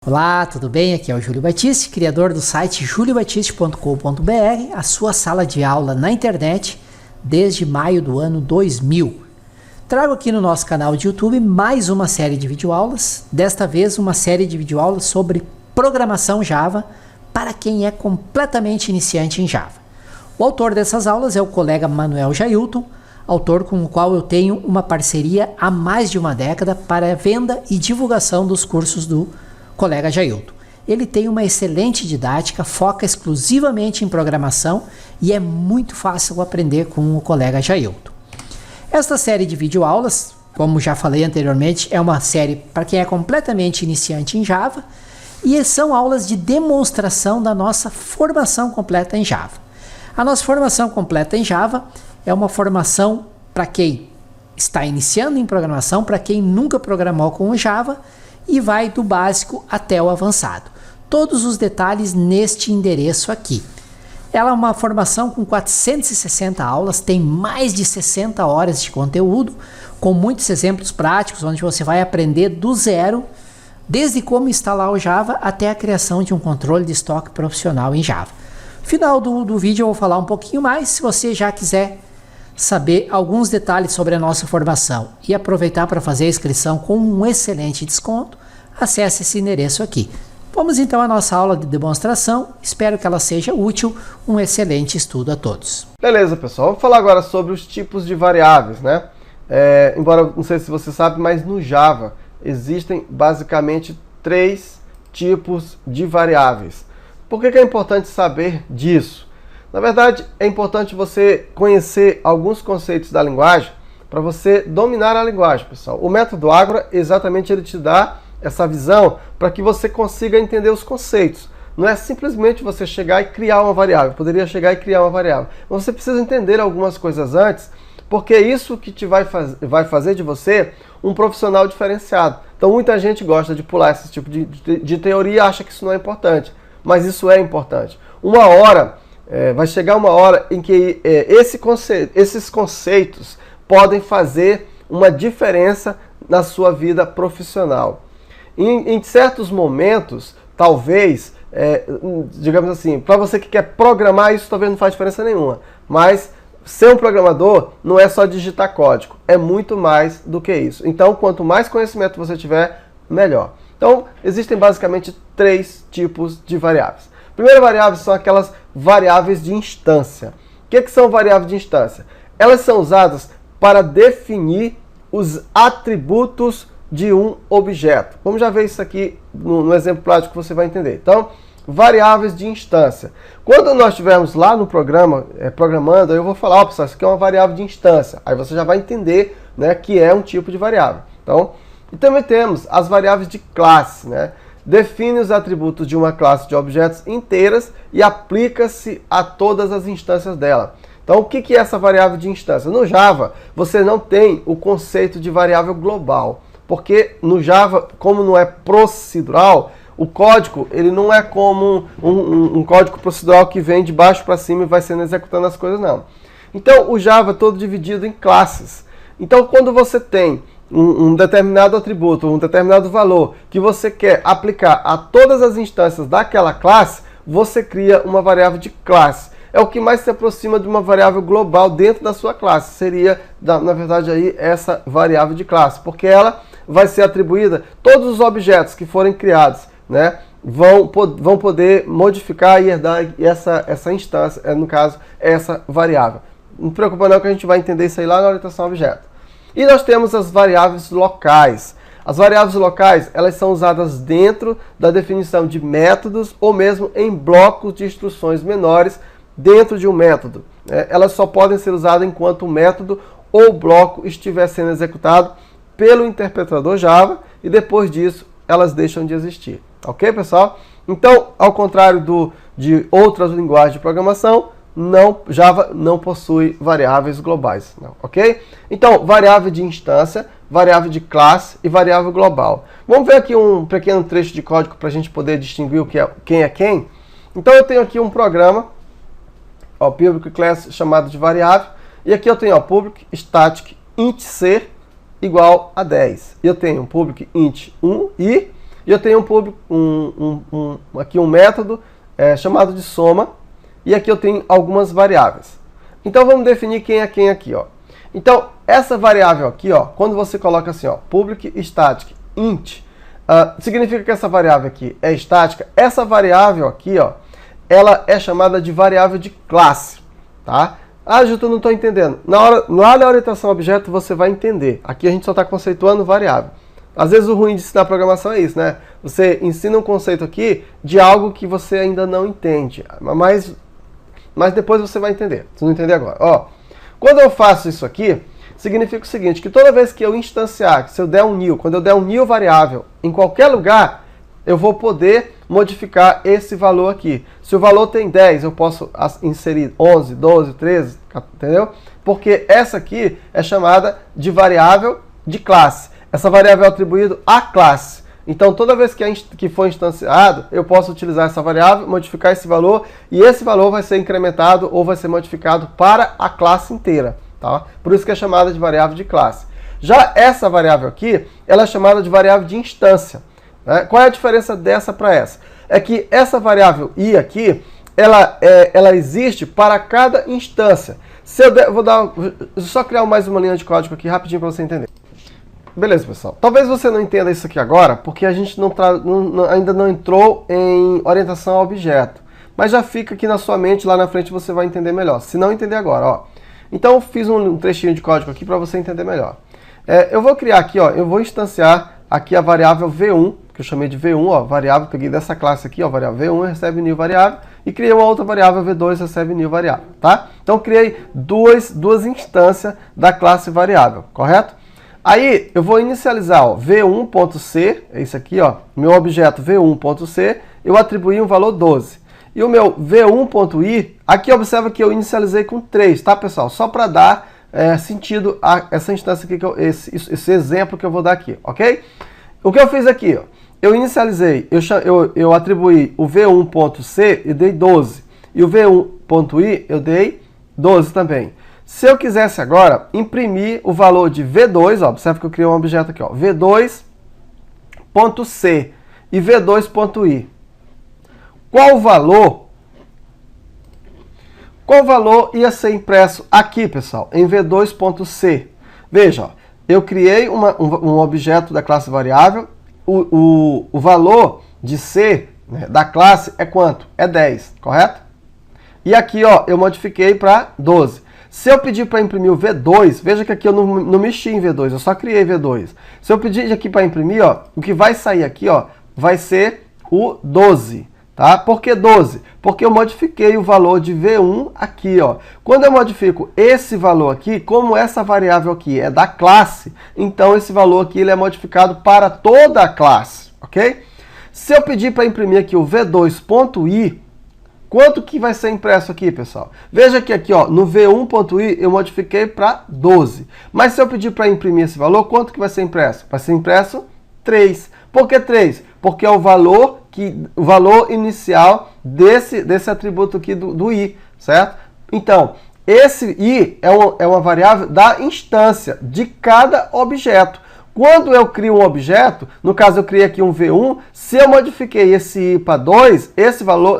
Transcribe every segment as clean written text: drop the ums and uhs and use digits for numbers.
Olá, tudo bem? Aqui é o Júlio Batiste, criador do site juliobatiste.com.br, a sua sala de aula na internet desde maio do ano 2000. Trago aqui no nosso canal de YouTube mais uma série de videoaulas, desta vez uma série de videoaulas sobre programação Java para quem é completamente iniciante em Java. O autor dessas aulas é o colega Manuel Jailton, autor com o qual eu tenho uma parceria há mais de uma década para a venda e divulgação dos cursos do colega Jailton. Ele tem uma excelente didática, foca exclusivamente em programação e é muito fácil aprender com o colega Jailton. Esta série de videoaulas, como já falei anteriormente, é uma série para quem é completamente iniciante em Java e são aulas de demonstração da nossa formação completa em Java. A nossa formação completa em Java é uma formação para quem está iniciando em programação, para quem nunca programou com o Java, e vai do básico até o avançado. Todos os detalhes neste endereço aqui. Ela é uma formação com 460 aulas, tem mais de 60 horas de conteúdo, com muitos exemplos práticos, onde você vai aprender do zero, desde como instalar o Java até a criação de um controle de estoque profissional em Java. No final do vídeo eu vou falar um pouquinho mais, se você já quiser saber alguns detalhes sobre a nossa formação e aproveitar para fazer a inscrição com um excelente desconto, acesse esse endereço aqui. Vamos então à nossa aula de demonstração, espero que ela seja útil, um excelente estudo a todos. Beleza, pessoal, vamos falar agora sobre os tipos de variáveis, né? Embora, não sei se você sabe, mas no Java existem basicamente 3 tipos de variáveis. Por que é importante saber disso? Na verdade, é importante você conhecer alguns conceitos da linguagem para você dominar a linguagem, pessoal. O método Ágora, exatamente, ele te dá essa visão para que você consiga entender os conceitos. Não é simplesmente você chegar e criar uma variável. Poderia chegar e criar uma variável. Mas você precisa entender algumas coisas antes, porque é isso que vai fazer de você um profissional diferenciado. Então, muita gente gosta de pular esse tipo de teoria e acha que isso não é importante. Mas isso é importante. Vai chegar uma hora em que esses conceitos podem fazer uma diferença na sua vida profissional. Em certos momentos, talvez, digamos assim, para você que quer programar, isso talvez não faz diferença nenhuma. Mas ser um programador não é só digitar código, é muito mais do que isso. Então, quanto mais conhecimento você tiver, melhor. Então, existem basicamente 3 tipos de variáveis. A primeira variável são aquelas variáveis de instância. O que são variáveis de instância? Elas são usadas para definir os atributos de um objeto. Vamos já ver isso aqui no exemplo prático que você vai entender. Então, variáveis de instância. Quando nós estivermos lá no programa, programando, eu vou falar, pessoal, isso aqui é uma variável de instância. Aí você já vai entender, né, que é um tipo de variável. Então, e também temos as variáveis de classe, né? Define os atributos de uma classe de objetos inteiras e aplica-se a todas as instâncias dela. Então, o que é essa variável de instância? No Java, você não tem o conceito de variável global, porque no Java, como não é procedural, o código ele não é como um código procedural que vem de baixo para cima e vai sendo executando as coisas, não. Então, o Java é todo dividido em classes. Então, quando você tem um determinado atributo, um determinado valor que você quer aplicar a todas as instâncias daquela classe, você cria uma variável de classe. É o que mais se aproxima de uma variável global dentro da sua classe. Seria, na verdade, aí, essa variável de classe, porque ela vai ser atribuída, todos os objetos que forem criados, né, vão poder modificar e herdar essa instância, no caso, essa variável. Não se preocupa não que a gente vai entender isso aí lá na orientação a objeto. E nós temos as variáveis locais. As variáveis locais, elas são usadas dentro da definição de métodos ou mesmo em blocos de instruções menores dentro de um método. Elas só podem ser usadas enquanto o método ou bloco estiver sendo executado pelo interpretador Java e depois disso elas deixam de existir. Ok, pessoal? Então, ao contrário de outras linguagens de programação, Java não possui variáveis globais, não, ok? Então, variável de instância, variável de classe e variável global. Vamos ver aqui um pequeno trecho de código para a gente poder distinguir quem é quem. Então, eu tenho aqui um programa, public class chamado de variável, e aqui eu tenho public static int c igual a 10. E eu tenho public int 1 e E eu tenho aqui um método chamado de soma, e aqui eu tenho algumas variáveis. Então vamos definir quem é quem aqui, ó. Então essa variável aqui, ó, quando você coloca assim, ó, public static int, significa que essa variável aqui é estática. Essa variável aqui, ó, ela é chamada de variável de classe, tá? Ah, Juto, eu não estou entendendo. Lá na orientação a objeto você vai entender. Aqui a gente só está conceituando variável. Às vezes o ruim de ensinar programação é isso, né? Você ensina um conceito aqui de algo que você ainda não entende. Mas depois você vai entender. Você não entender agora. Ó, quando eu faço isso aqui, significa o seguinte, que toda vez que eu instanciar, se eu der um new, quando eu der um new variável em qualquer lugar, eu vou poder modificar esse valor aqui. Se o valor tem 10, eu posso inserir 11, 12, 13, entendeu? Porque essa aqui é chamada de variável de classe. Essa variável é atribuída à classe. Então, toda vez que for instanciado, eu posso utilizar essa variável, modificar esse valor, e esse valor vai ser incrementado ou vai ser modificado para a classe inteira. Tá? Por isso que é chamada de variável de classe. Já essa variável aqui, ela é chamada de variável de instância. Né? Qual é a diferença dessa para essa? É que essa variável i aqui, ela existe para cada instância. Se eu vou só criar mais uma linha de código aqui rapidinho para você entender. Beleza, pessoal. Talvez você não entenda isso aqui agora, porque a gente ainda não entrou em orientação a objeto. Mas já fica aqui na sua mente, lá na frente você vai entender melhor. Se não entender agora, ó. Então eu fiz um trechinho de código aqui para você entender melhor. Eu vou criar aqui, ó, eu vou instanciar aqui a variável v1, que eu chamei de v1, ó, variável, peguei dessa classe aqui, ó, variável v1 recebe new variável, e criei uma outra variável v2 recebe new variável, tá? Então eu criei duas instâncias da classe variável, correto? Aí eu vou inicializar, ó, v1.c, é isso aqui, ó, meu objeto v1.c, eu atribuí um valor 12. E o meu v1.i, aqui observa que eu inicializei com 3, tá, pessoal? Só para dar sentido a essa instância aqui, esse exemplo que eu vou dar aqui, ok? O que eu fiz aqui, ó, eu inicializei, eu atribuí o v1.c e dei 12. E o v1.i eu dei 12 também. Se eu quisesse agora imprimir o valor de v2, ó, observa que eu criei um objeto aqui, ó, v2.c e v2.i. Qual valor ia ser impresso aqui, pessoal, em v2.c? Veja, ó, eu criei um objeto da classe variável, o valor de c, né, da classe é quanto? É 10, correto? E aqui, ó, eu modifiquei para 12. Se eu pedir para imprimir o V2, veja que aqui eu não mexi em V2, eu só criei V2. Se eu pedir aqui para imprimir, ó, o que vai sair aqui, ó, vai ser o 12. Tá? Por que 12? Porque eu modifiquei o valor de V1 aqui, ó. Quando eu modifico esse valor aqui, como essa variável aqui é da classe, então esse valor aqui ele é modificado para toda a classe, ok? Se eu pedir para imprimir aqui o V2.i, quanto que vai ser impresso aqui, pessoal? Veja que aqui, ó, no v1.i eu modifiquei para 12. Mas se eu pedir para imprimir esse valor, quanto que vai ser impresso? Vai ser impresso 3. Por que 3? Porque é o valor inicial desse atributo aqui do i, certo? Então, esse i é uma variável da instância de cada objeto. Quando eu crio um objeto, no caso eu criei aqui um v1, se eu modifiquei esse i para 2,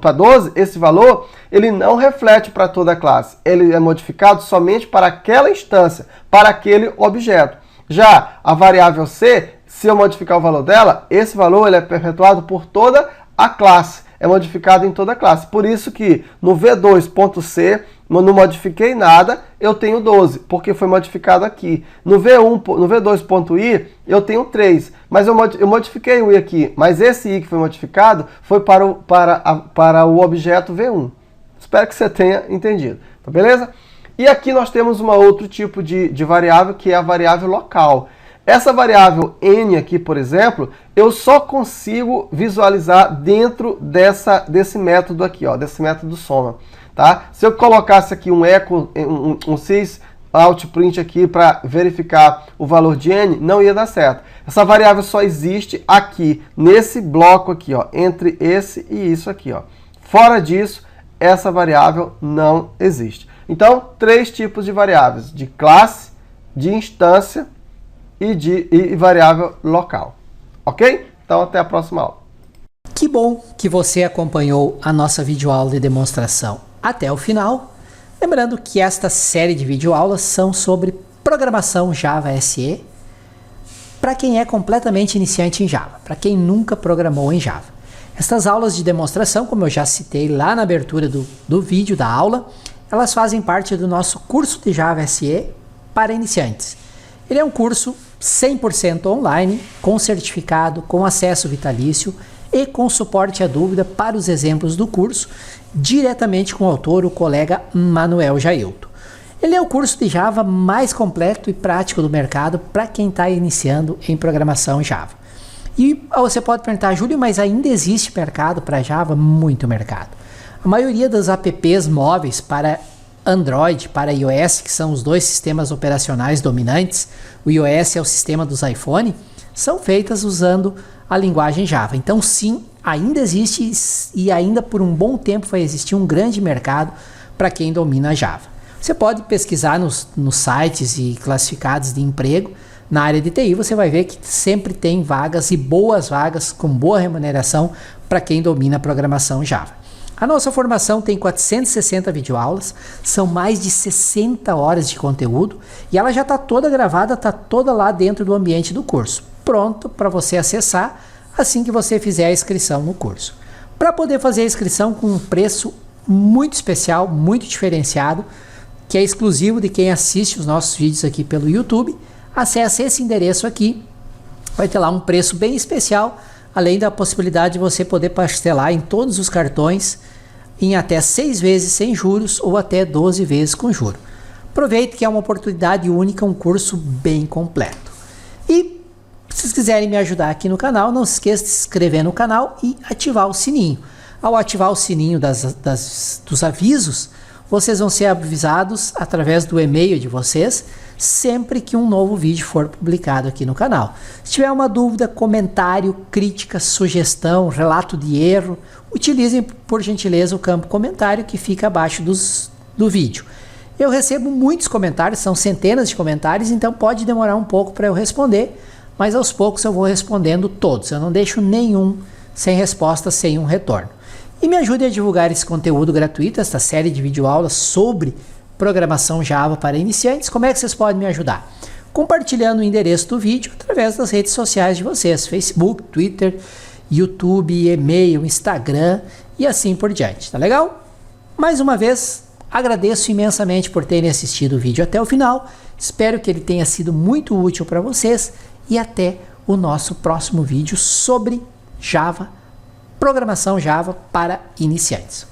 para 12, esse valor, ele não reflete para toda a classe. Ele é modificado somente para aquela instância, para aquele objeto. Já a variável c, se eu modificar o valor dela, esse valor ele é perpetuado por toda a classe. É modificado em toda a classe. Por isso que no v2.c, eu não modifiquei nada, eu tenho 12, porque foi modificado aqui. No v2.i, eu tenho 3, mas eu modifiquei o i aqui. Mas esse i que foi modificado foi para o objeto v1. Espero que você tenha entendido. Tá, beleza? E aqui nós temos um outro tipo de variável, que é a variável local. Essa variável n aqui, por exemplo, eu só consigo visualizar dentro desse método aqui, ó, desse método soma. Tá? Se eu colocasse aqui um echo, um sys out print aqui para verificar o valor de n, não ia dar certo. Essa variável só existe aqui, nesse bloco aqui, ó, entre esse e isso aqui. Ó. Fora disso, essa variável não existe. Então, 3 tipos de variáveis, de classe, de instância e variável local. Ok? Então até a próxima aula. Que bom que você acompanhou a nossa videoaula de demonstração até o final. Lembrando que esta série de videoaulas são sobre programação Java SE para quem é completamente iniciante em Java, para quem nunca programou em Java. Estas aulas de demonstração, como eu já citei lá na abertura do vídeo da aula, elas fazem parte do nosso curso de Java SE para iniciantes. Ele é um curso 100% online, com certificado, com acesso vitalício e com suporte à dúvida para os exemplos do curso, diretamente com o autor, o colega Manuel Jailton. Ele é o curso de Java mais completo e prático do mercado para quem está iniciando em programação Java. E você pode perguntar, Júlio, mas ainda existe mercado para Java? Muito mercado. A maioria das apps móveis para Android, para iOS, que são os dois sistemas operacionais dominantes, o iOS é o sistema dos iPhone, são feitas usando a linguagem Java. Então sim, ainda existe e ainda por um bom tempo vai existir um grande mercado para quem domina Java. Você pode pesquisar nos sites e classificados de emprego. Na área de TI você vai ver que sempre tem vagas e boas vagas com boa remuneração para quem domina a programação Java. A nossa formação tem 460 videoaulas, são mais de 60 horas de conteúdo e ela já está toda gravada, está toda lá dentro do ambiente do curso, pronto para você acessar assim que você fizer a inscrição no curso. Para poder fazer a inscrição com um preço muito especial, muito diferenciado, que é exclusivo de quem assiste os nossos vídeos aqui pelo YouTube, acesse esse endereço aqui, vai ter lá um preço bem especial, além da possibilidade de você poder parcelar em todos os cartões em até 6 vezes sem juros ou até 12 vezes com juros. Aproveite que é uma oportunidade única, um curso bem completo. E se vocês quiserem me ajudar aqui no canal, não se esqueça de se inscrever no canal e ativar o sininho. Ao ativar o sininho dos avisos, vocês vão ser avisados através do e-mail de vocês sempre que um novo vídeo for publicado aqui no canal. Se tiver uma dúvida, comentário, crítica, sugestão, relato de erro, utilizem por gentileza o campo comentário que fica abaixo do vídeo. Eu recebo muitos comentários, são centenas de comentários, então pode demorar um pouco para eu responder, mas aos poucos eu vou respondendo todos. Eu não deixo nenhum sem resposta, sem um retorno. E me ajude a divulgar esse conteúdo gratuito, esta série de videoaulas sobre programação Java para iniciantes. Como é que vocês podem me ajudar? Compartilhando o endereço do vídeo através das redes sociais de vocês, Facebook, Twitter, YouTube, e-mail, Instagram e assim por diante, tá legal? Mais uma vez, agradeço imensamente por terem assistido o vídeo até o final, espero que ele tenha sido muito útil para vocês e até o nosso próximo vídeo sobre Java, programação Java para iniciantes.